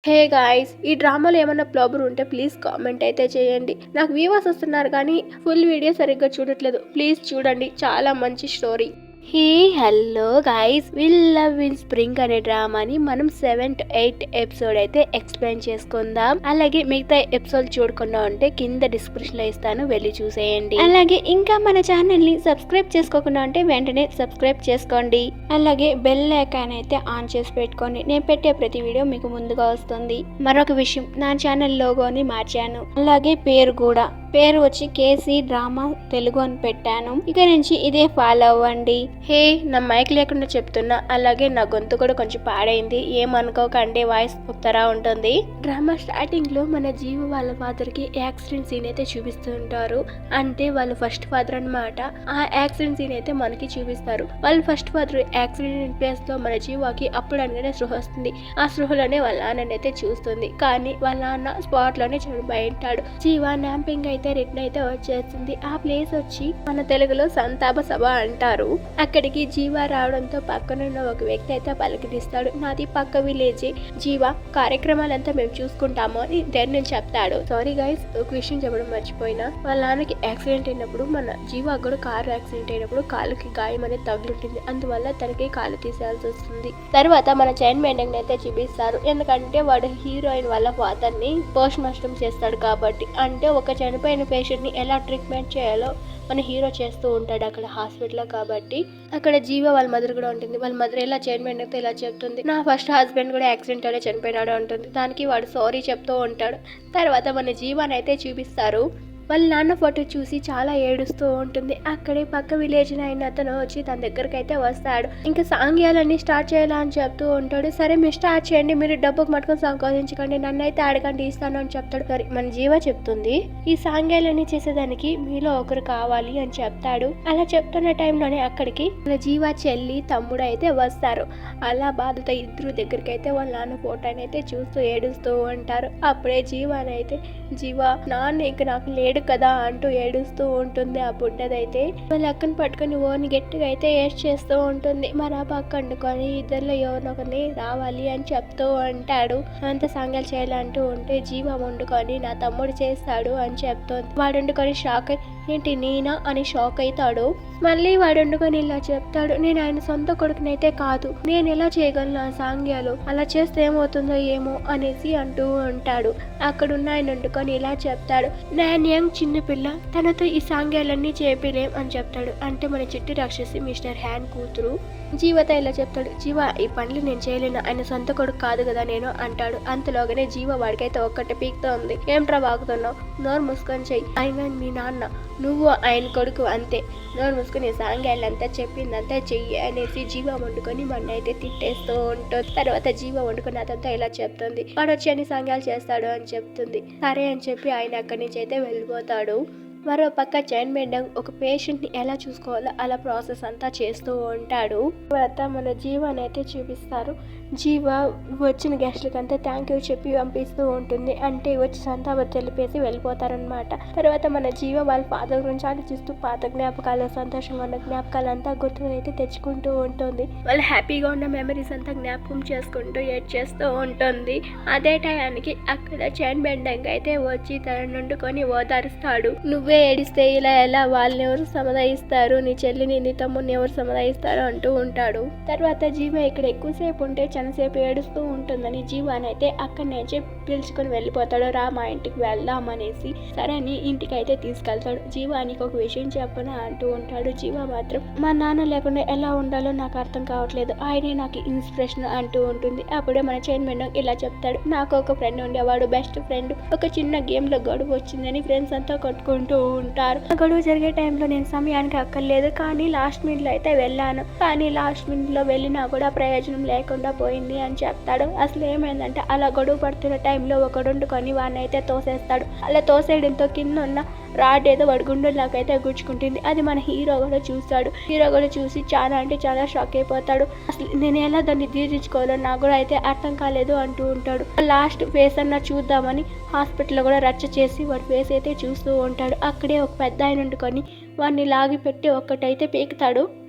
Hey guys, ఈ డ్రామాలో ఏమన్నా ప్రాబ్లం ఉంటే ప్లీజ్ కామెంట్ అయితే చేయండి. నాకు వ్యూవర్స్ వస్తున్నారు కానీ ఫుల్ వీడియో సరిగ్గా చూడట్లేదు. ప్లీజ్ చూడండి, చాలా మంచి story. Hey hello guys, will love in spring అనే డ్రామాని మనం 7 to 8 ఎపిసోడ్ అయితే ఎక్స్ప్లెయిన్ చేసుకుందాం. అలాగే మిగతా ఎపిసోడ్ చూడకుండా ఉంటే కింద డిస్క్రిప్షన్ లో ఇస్తాను, వెళ్ళి చూసేయండి. అలాగే ఇంకా మన ఛానల్ ని సబ్స్క్రైబ్ చేసుకోకుండా ఉంటే వెంటనే సబ్స్క్రైబ్ చేసుకోండి. అలాగే బెల్ ఐకాన్ అయితే ఆన్ చేసి పెట్టుకోండి. నేను పెట్టే ప్రతి వీడియో మీకు ముందుగా వస్తుంది. మరొక విషయం, నా ఛానల్ లోగోని మార్చాను. అలాగే పేరు వచ్చి కేసీ డ్రామా తెలుగు అని పెట్టాను. ఇక నుంచి ఇదే ఫాలో అవ్వండి. హే, నా మైక్ లేకుండా చెప్తున్నా, అలాగే నా గొంతు కూడా కొంచెం పాడైంది, ఏమనుకోకండి, వాయిస్ ఉత్తరా ఉంటుంది. డ్రామా స్టార్టింగ్ లో మన జీవ వాళ్ళ ఫాదర్ కి యాక్సిడెంట్ సీన్ అయితే చూపిస్తూ ఉంటారు. అంటే వాళ్ళ ఫస్ట్ ఫాదర్ అన్నమాట. ఆ యాక్సిడెంట్ సీన్ అయితే మనకి చూపిస్తారు. వాళ్ళ ఫస్ట్ ఫాదర్ యాక్సిడెంట్ ప్లేస్ లో మన జీవాకి అప్పుడు అనగానే స్పృహ వస్తుంది. ఆ స్పృహలోనే వాళ్ళ నాన్నని అయితే చూస్తుంది. కానీ వాళ్ళ నాన్న స్పాట్ లోనే చనిపోయి ఉంటాడు. జీవ న్యాంపింగ్ అయితే రిటర్న్ అయితే వచ్చేస్తుంది. ఆ ప్లేస్ వచ్చి మన తెలుగులో సంతాప సభ అంటారు. అక్కడికి జీవ రావడంతో పక్కనున్న ఒక వ్యక్తి అయితే పలకరిస్తాడు. నాది పక్క విలేజ్ జీవ, కార్యక్రమాలంతా మేము చూసుకుంటాము అని నేను చెప్తాడు. సారీ గైస్, ఒక విషయం చెప్పడం మర్చిపోయినా, వాళ్ళ నాన్నకి యాక్సిడెంట్ అయినప్పుడు మన జీవ కూడా కారు యాక్సిడెంట్ అయినప్పుడు కాలుకి గాయం అనేది తగులుంటుంది. అందువల్ల తనకి కాలు తీసేయాల్సి వస్తుంది. తర్వాత మన చైన్ బెండింగ్ అయితే చూపిస్తారు. ఎందుకంటే వాడు హీరోయిన్ వాళ్ళ ఫాదర్ ని పోస్ట్ మార్టం చేస్తాడు కాబట్టి. అంటే ఒక చనిపోయిన పేషెంట్ ని ఎలా ట్రీట్మెంట్ చేయాలో మన హీరో చేస్తూ ఉంటాడు అక్కడ హాస్పిటల్. కాబట్టి అక్కడ జీవ వాళ్ళ మదర్ కూడా ఉంటుంది. వాళ్ళ మదర్ ఎలా చైర్మన్ అయితే ఇలా చెప్తుంది, నా ఫస్ట్ హస్బెండ్ కూడా యాక్సిడెంట్ అనే చనిపోయినాడు అంటుంది. దానికి వాడు సారీ చెప్తూ ఉంటాడు. తర్వాత మన జీవాని అయితే చూపిస్తారు. వాళ్ళ నాన్న ఫోటో చూసి చాలా ఏడుస్తూ ఉంటుంది. అక్కడే పక్క విలేజ్ అయిన అతను వచ్చి తన దగ్గరికి అయితే వస్తాడు. ఇంకా సాంగ్యాలన్నీ స్టార్ట్ చేయాలా అని చెప్తూ ఉంటాడు. సరే మీరు స్టార్ట్ చేయండి, మీరు డబ్బుకు మట్టుకొని సంకోచించకండి, నన్ను అయితే అడగండి, ఇస్తాను అని చెప్తాడు. సరే, మన జీవ చెప్తుంది, ఈ సాంగ్యాలన్నీ చేసేదానికి మీలో ఒకరు కావాలి అని చెప్తాడు. అలా చెప్తున్న టైంలోనే అక్కడికి మన జీవ చెల్లి తమ్ముడు అయితే వస్తారు. అలా బాధతో ఇద్దరు దగ్గరికి అయితే వాళ్ళ నాన్న ఫోటోని అయితే చూస్తూ ఏడుస్తూ ఉంటారు. అప్పుడే జీవానైతే, జీవ నాన్న ఇక నాకు లేడు కదా అంటూ ఏడుస్తూ ఉంటుంది. ఆ బుడ్డదైతే వాళ్ళ అక్కని పట్టుకుని ఓని గట్టిగా అయితే ఏడ్చేస్తూ చేస్తూ ఉంటుంది. మరి ఆ పక్క వండుకొని ఇద్దరిలో ఎవరినొకరిని రావాలి అని చెప్తూ ఉంటాడు. అంత సంఘాలు చేయాలంటూ ఉంటే జీవ వండుకొని నా తమ్ముడు చేస్తాడు అని చెప్తుంది. వాడు వండుకొని షాక్ అయి, ఏంటి నేనా అని షాక్ అవుతాడు. మళ్ళీ వాడు వండుకొని ఇలా చెప్తాడు, నేను ఆయన సొంత కొడుకునైతే కాదు, నేను ఎలా చేయగలను ఆ సాంగ్యాలు, అలా చేస్తే ఏమవుతుందో ఏమో అనేసి అంటూ ఉంటాడు. అక్కడున్న ఆయన వండుకొని ఇలా చెప్తాడు, నేను చిన్నపిల్ల, తనతో ఈ సాంగ్యాలన్నీ చేపిలేం అని చెప్తాడు. అంటే మన చిట్టి రాక్షసి మిస్టర్ హ్యాన్ కూతురు జీవతో ఇలా చెప్తాడు, జీవ ఈ పనులు నేను చేయలేను, ఆయన సొంత కొడుకు కాదు కదా నేను అంటాడు. అంతలోగానే జీవ వాడికైతే ఒక్కటి పీక్తో ఉంది. ఏమిట్రా వాగుతున్నావు, నోరు మూసుకొని చెయ్యి, ఆయన మీ నాన్న, నువ్వు ఆయన కొడుకు, అంతే, నోరు మూసుకొని సాంగ్యాలంతా చెప్పిందంతా చెయ్యి అనేసి జీవ వండుకొని మన అయితే తిట్టేస్తూ ఉంటుంది. తర్వాత జీవ వండుకొని అదంతా ఇలా చెప్తుంది. వాడు వచ్చి అన్ని సాంగ్యాలు చేస్తాడు అని చెప్తుంది. సరే అని చెప్పి ఆయన అక్కడి నుంచి అయితే వెళ్ళిపోతాడు. మరో పక్క చైన్ బెండింగ్ ఒక పేషెంట్ ని ఎలా చూసుకోవాలో అలా ప్రాసెస్ అంతా చేస్తూ ఉంటాడు. తర్వాత మన జీవాని అయితే చూపిస్తారు. జీవ వచ్చిన గెస్ట్లకంతా థ్యాంక్ యూ చెప్పి పంపిస్తూ ఉంటుంది. అంటే వచ్చి సంతాప తెలిపేసి వెళ్ళిపోతారనమాట. తర్వాత మన జీవ వాళ్ళ ఫాదర్ గురించి ఆలోచిస్తూ పాత జ్ఞాపకాలు, సంతోషంగా ఉన్న జ్ఞాపకాలు అంతా గుర్తునైతే తెచ్చుకుంటూ ఉంటుంది. వాళ్ళు హ్యాపీగా ఉన్న మెమరీస్ అంతా జ్ఞాపకం చేసుకుంటూ ఏడ్ చేస్తూ ఉంటుంది. అదే టయానికి అక్కడ చైన్ బెండింగ్ అయితే వచ్చి తన నుండుకొని ఓదారుస్తాడు. నువ్వే ఏడిస్తే ఇలా ఎలా, వాళ్ళని ఎవరు సముదాయిస్తారు, నీ చెల్లిని నీ తమ్ముడిని ఎవరు సముదాయిస్తారు అంటూ ఉంటాడు. తర్వాత జీవ ఇక్కడ ఎక్కువసేపు ఉంటే చాలాసేపు ఏడుస్తూ ఉంటుందని జీవాని అయితే అక్కడి నుంచి పిలుచుకొని వెళ్ళిపోతాడు. రా మా ఇంటికి వెళ్దాం అనేసి. సరే అని ఇంటికి అయితే తీసుకెళ్తాడు. జీవానికి ఒక విషయం చెప్పను అంటూ ఉంటాడు. జీవ మాత్రం మా నాన్న లేకుండా ఎలా ఉండాలో నాకు అర్థం కావట్లేదు, ఆయనే నాకు ఇన్స్పిరేషన్ అంటూ ఉంటుంది. అప్పుడే మన చైర్మన్ ఇలా చెప్తాడు, నాకు ఒక ఫ్రెండ్ ఉండేవాడు, బెస్ట్ ఫ్రెండ్, ఒక చిన్న గేమ్ లో గొడవ వచ్చిందని ఫ్రెండ్స్ అంతా కొట్టుకుంటూ ఉంటారు. ఆ గొడవ జరిగే టైంలో నేను సమయానికి అక్కర్లేదు, కానీ లాస్ట్ మినిట్ లో అయితే వెళ్ళాను, కానీ లాస్ట్ మినిట్ లో వెళ్ళినా కూడా ప్రయోజనం లేకుండా పోయింది అని చెప్తాడు. అసలు ఏమైందంటే అలా గొడవ పడుతున్న టైంలో ఒకడు వండుకొని వాడిని అయితే తోసేస్తాడు. అలా తోసేయడంతో కింద ఉన్న రాడ్ ఏదో వాడి గుండెల్లోకైతే గుచ్చుకుంటుంది. అది మన హీరో కూడా చూస్తాడు. హీరో కూడా చూసి చాలా అంటే చాలా షాక్ అయిపోతాడు. అసలు నేను ఎలా దాన్ని తీర్చుకోవాలో నాకు కూడా అయితే అర్థం కాలేదు అంటూ ఉంటాడు. లాస్ట్ ఫేస్ అన్న చూద్దామని హాస్పిటల్లో కూడా రచ్చ చేసి వాడి ఫేస్ అయితే చూస్తూ ఉంటాడు. అక్కడే ఒక పెద్ద ఆయన వండుకొని వాడిని లాగి పెట్టి ఒక్కటైతే పీకుతాడు.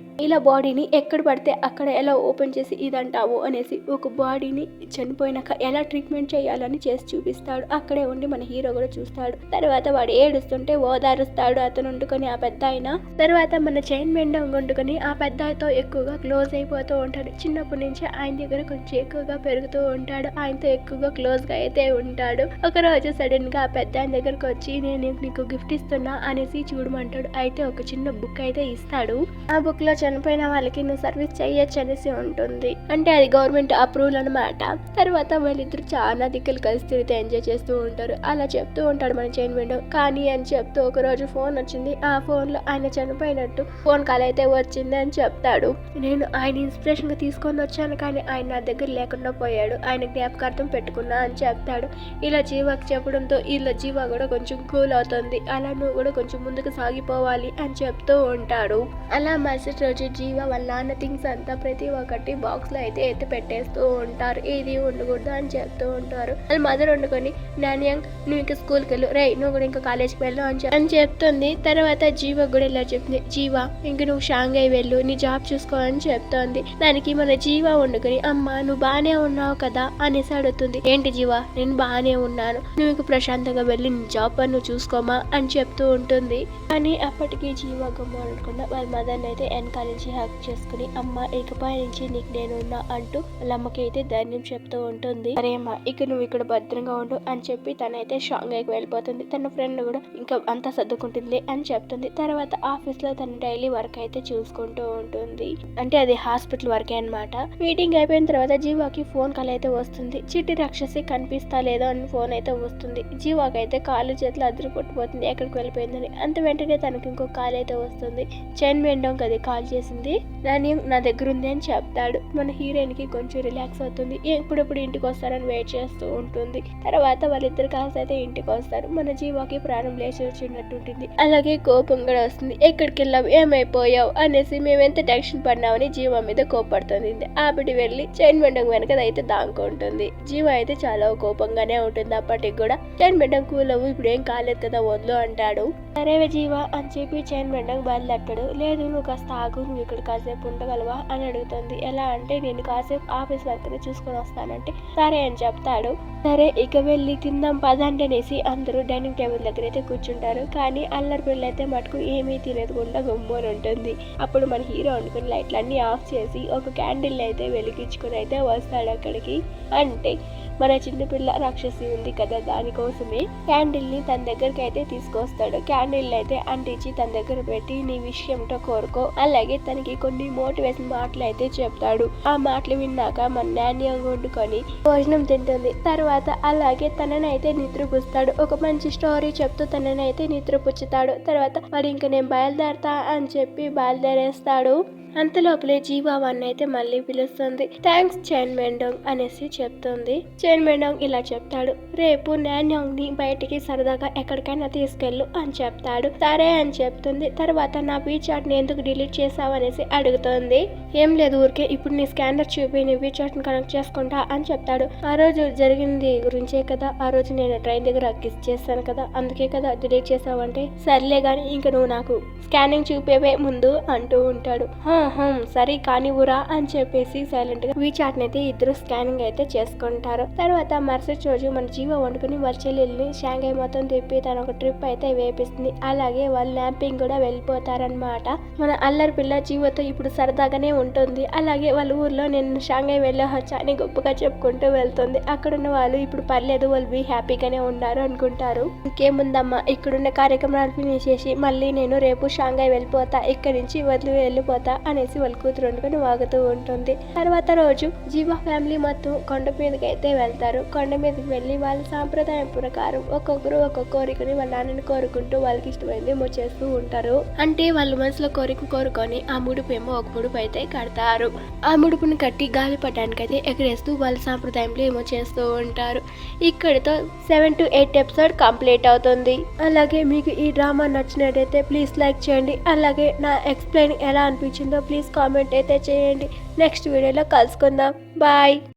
ఇలా బాడీని ఎక్కడ పడితే అక్కడ ఎలా ఓపెన్ చేసి ఇదంటావు అనేసి ఒక బాడీని చనిపోయినాక ఎలా ట్రీట్మెంట్ చేయాలని చేసి చూపిస్తాడు. అక్కడే ఉండి మన హీరో కూడా చూస్తాడు. తర్వాత వాడు ఏడుస్తుంటే ఓదారుస్తాడు అతను వండుకొని ఆ పెద్ద ఆయన. తర్వాత మన చైన్ మెండం వండుకొని ఆ పెద్దతో ఎక్కువగా క్లోజ్ అయిపోతూ ఉంటాడు. చిన్నప్పటి నుంచి ఆయన దగ్గర కొంచెం ఎక్కువగా పెరుగుతూ ఉంటాడు. ఆయనతో ఎక్కువగా క్లోజ్ గా అయితే ఉంటాడు. ఒక రోజు సడన్ గా ఆ పెద్ద ఆయన దగ్గరకు వచ్చి నేను నీకు గిఫ్ట్ ఇస్తున్నా అనేసి చూడమంటాడు. అయితే ఒక చిన్న బుక్ అయితే ఇస్తాడు. ఆ బుక్ లో చనిపోయిన వాళ్ళకి నువ్వు సర్వీస్ చెయ్యొచ్చు అనేసి ఉంటుంది. అంటే అది గవర్నమెంట్ అప్రూవల్ అనమాట. తర్వాత వాళ్ళిద్దరు చాలా దిక్కులు కలిసి తిరిగితే ఎంజాయ్ చేస్తూ ఉంటారు. అలా చెప్తూ ఉంటాడు మన చైన్ విండో. కానీ అని చెప్తూ ఒక రోజు ఫోన్ వచ్చింది. ఆ ఫోన్ లో ఆయన చనిపోయినట్టు ఫోన్ కాల్ అయితే వచ్చింది అని చెప్తాడు. నేను ఆయన ఇన్స్పిరేషన్ గా తీసుకొని వచ్చాను కానీ ఆయన నా దగ్గర లేకుండా పోయాడు. ఆయన జ్ఞాపకార్థం పెట్టుకున్నా అని చెప్తాడు. ఇలా జీవాకి చెప్పడంతో ఇలా జీవా కూడా కొంచెం కూల్ అవుతుంది. అలా నువ్వు కూడా కొంచెం ముందుకు సాగిపోవాలి అని చెప్తూ ఉంటాడు. అలా మరుసటి రోజు జీవ వాళ్ళ నాన్న థింగ్స్ అంతా ప్రతి ఒక్కటి బాక్స్ లో అయితే ఎత్తి పెట్టేస్తూ ఉంటారు. ఇది ఉండకూడదు అని చెప్తూ ఉంటారు. వాళ్ళ మదర్ వండుకొని నాన్యాంగ్ నువ్వు ఇంకా స్కూల్కి వెళ్ళు, రే నువ్వు కూడా ఇంకా కాలేజ్కి వెళ్ళు అని చెప్తుంది. తర్వాత జీవ కూడా ఇలా చెప్తుంది. జీవ ఇంక నువ్వు షాంఘై వెళ్ళు, నీ జాబ్ చూసుకో అని చెప్తోంది. దానికి మన జీవ వండుకొని అమ్మ నువ్వు బాగానే ఉన్నావు కదా అనేసి అడుగుతుంది. ఏంటి జీవ నేను బాగానే ఉన్నాను, నువ్వు ప్రశాంతంగా వెళ్ళి నీ జాబ్ పని నువ్వు చూసుకోమా అని చెప్తూ ఉంటుంది. కానీ అప్పటికి జీవ గమ్మ అనుకున్న వాళ్ళ మదర్ని అయితే వెనకాల నుంచి హక్ చేసుకుని అమ్మ ఇకపై నుంచి నీకు నేనున్నా అంటూ వాళ్ళ అమ్మకి అయితే ధైర్యం చెప్తూ ఉంటుంది. సరే అమ్మ ఇక నువ్వు ఇక్కడ భద్రంగా ఉండు అని చెప్పి తనైతే షాంఘైకి వెళ్ళిపోతుంది. తన ఫ్రెండ్ కూడా ఇంకా అంతా సర్దుకుంటుంది అని చెప్తుంది. తర్వాత ఆఫీస్ లో తన డైలీ వర్క్ అయితే చూసుకుంటూ ఉంటుంది. అంటే అది హాస్పిటల్ వర్కే అనమాట. మీటింగ్ అయిపోయిన తర్వాత జీవాకి ఫోన్ కాల్ అయితే వస్తుంది. చిట్టి రాక్షసి కనిపిస్తా లేదో అని ఫోన్ అయితే వస్తుంది. జీవాకి అయితే కాళ్ళు చేతులు అదిరి కొట్టిపోతుంది ఎక్కడికి వెళ్ళిపోయిందని. అంత వెంటనే తనకి ఇంకో కాల్ అయితే వస్తుంది. చైన్ మెండం కదా కాల్ చేసింది. నా దగ్గర ఉంది అని చెప్తాడు. మన హీరోయిన్ కి కొంచెం రిలాక్స్ అవుతుంది. ఎప్పుడెప్పుడు ఇంటికి వస్తారని వెయిట్ చేస్తూ ఉంటుంది. తర్వాత వాళ్ళిద్దరు కలిసి అయితే ఇంటికి వస్తారు. మన జీవాకి ప్రాణం లేచి వచ్చినట్టు ఉంటుంది. అలాగే కోపం కూడా వస్తుంది. ఎక్కడికి వెళ్ళావు, ఏమైపోయావు అనేసి మేమెంత టెన్షన్ పడినామని జీవ మీద కోపడుతుంది. ఆవిడ వెళ్ళి చైన్ మెండం వెనక అయితే దాంకుంటుంది. జీవ అయితే చాలా కోపంగానే ఉంటుంది. అప్పటికి కూడా చైన్ మెండం కూల్ అవ్వు, ఇప్పుడు ఏం కాలేదు కదా వద్దు అంటాడు. సరే జీవ అని చెప్పి చైన్ మెండం బయలుదేరతాడు. లేదు నువ్వు కాస్త ఆగు, నువ్వు ఇక్కడ కాసేపు ఉండగలవా అని అడుగుతుంది. ఎలా అంటే నేను కాసేపు ఆఫీస్ వర్క్ చూసుకొని వస్తానంటే సరే అని చెప్తాడు. సరే ఇక వెళ్ళి తిందాం పదంటనేసి అందరూ డైనింగ్ టేబుల్ దగ్గర అయితే కూర్చుంటారు. కానీ అల్లరి పిల్ల అయితే మటుకు ఏమీ తినకుండా గమ్ముని ఉంటుంది. అప్పుడు మన హీరో అనుకుని లైట్లన్నీ ఆఫ్ చేసి ఒక క్యాండిల్ అయితే వెలిగించుకుని అయితే వస్తాడు అక్కడికి. అంటే మన చిన్నపిల్ల రాక్షసి ఉంది కదా, దానికోసమే క్యాండిల్ ని తన దగ్గరికి అయితే తీసుకొస్తాడు. క్యాండిల్ అయితే అంటించి తన దగ్గర పెట్టి నీ విషయంతో కోరుకో, అలాగే తనకి కొన్ని మోటివేషన్ మాటలు అయితే చెప్తాడు. ఆ మాటలు విన్నాక మన నాణ్యంగా వండుకొని భోజనం తింటుంది. తర్వాత అలాగే తననైతే నిద్రపుస్తాడు. ఒక మంచి స్టోరీ చెప్తూ తననైతే నిద్రపుచ్చుతాడు. తర్వాత మరి ఇంక నేను బయలుదేరతా అని చెప్పి బయలుదేరేస్తాడు. అంతలోపలే జీవాన్ని అయితే మళ్ళీ పిలుస్తుంది. థ్యాంక్స్ చైన్ మెండోంగ్ అనేసి చెప్తుంది. చైన్ మెండోంగ్ ఇలా చెప్తాడు, రేపు నాన్యాంగ్ ని బయటికి సరదాగా ఎక్కడికైనా తీసుకెళ్ళు అని చెప్తాడు. సరే అని చెప్తుంది. తర్వాత నా వీచాట్ ని ఎందుకు డిలీట్ చేసావు అనేసి అడుగుతుంది. ఏం లేదు ఊరికే ఇప్పుడు నీ స్కానర్ చూపి నీ వీచాట్ ని కనెక్ట్ చేసుకుంటా అని చెప్తాడు. ఆ రోజు జరిగింది గురించే కదా, ఆ రోజు నేను ట్రైన్ దగ్గర కిస్ చేస్తాను కదా, అందుకే కదా డిలీట్ చేసావంటే సర్లే గాని ఇంక నువ్వు నాకు స్కానింగ్ చూపేవే ముందు అంటూ ఉంటాడు. సరే కానీ ఊరా అని చెప్పేసి సైలెంట్ గా వీచాట్ అయితే ఇద్దరు స్కానింగ్ అయితే చేసుకుంటారు. తర్వాత మరుసటి రోజు మన జీవ వండుకుని వాళ్ళ చెల్లెల్ని షాంఘై మొత్తం తిప్పి తన ఒక ట్రిప్ అయితే వేపిస్తుంది. అలాగే వాళ్ళు ల్యాంపింగ్ కూడా వెళ్ళిపోతారనమాట. మన అల్లరి పిల్ల జీవతో ఇప్పుడు సరదాగానే ఉంటుంది. అలాగే వాళ్ళ ఊర్లో నేను షాంఘై వెళ్ళొచ్చా అని గొప్పగా చెప్పుకుంటూ వెళ్తుంది. అక్కడున్న వాళ్ళు ఇప్పుడు పర్లేదు వాళ్ళు బీ హ్యాపీగానే ఉన్నారు అనుకుంటారు. ఇంకేముందమ్మా ఇక్కడున్న కార్యక్రమాలు ఫినిష్ చేసి మళ్ళీ నేను రేపు షాంఘై వెళ్ళిపోతా, ఇక్కడి నుంచి వదిలి వెళ్ళిపోతా అనేసి వాళ్ళ కూతురు వండుకొని వాగుతూ ఉంటుంది. తర్వాత రోజు జీవా ఫ్యామిలీ మొత్తం కొండ మీదకి అయితే వెళ్తారు. కొండ మీదకి వెళ్ళి వాళ్ళ సాంప్రదాయం ప్రకారం ఒక్కొక్కరు ఒక్కొక్క కోరికని వాళ్ళ నాన్నని కోరుకుంటూ వాళ్ళకి ఇష్టమైంది ఏమో చేస్తూ ఉంటారు. అంటే వాళ్ళ మనసులో కోరిక కోరుకొని ఆ ముడుపు ఏమో ఒక ముడుపు అయితే కడతారు. ఆ ముడుపుని కట్టి గాలిపటానికి అయితే ఎగరేస్తూ వాళ్ళ సాంప్రదాయంలో ఏమో చేస్తూ ఉంటారు. ఇక్కడితో 7 to 8 ఎపిసోడ్ కంప్లీట్ అవుతుంది. అలాగే మీకు ఈ డ్రామా నచ్చినట్టయితే ప్లీజ్ లైక్ చేయండి. అలాగే నా ఎక్స్ప్లెయిన్ ఎలా అనిపించిందో ప్లీజ్ కామెంట్ అయితే చేయండి. నెక్స్ట్ వీడియోలో కలుసుకుందాం. బాయ్.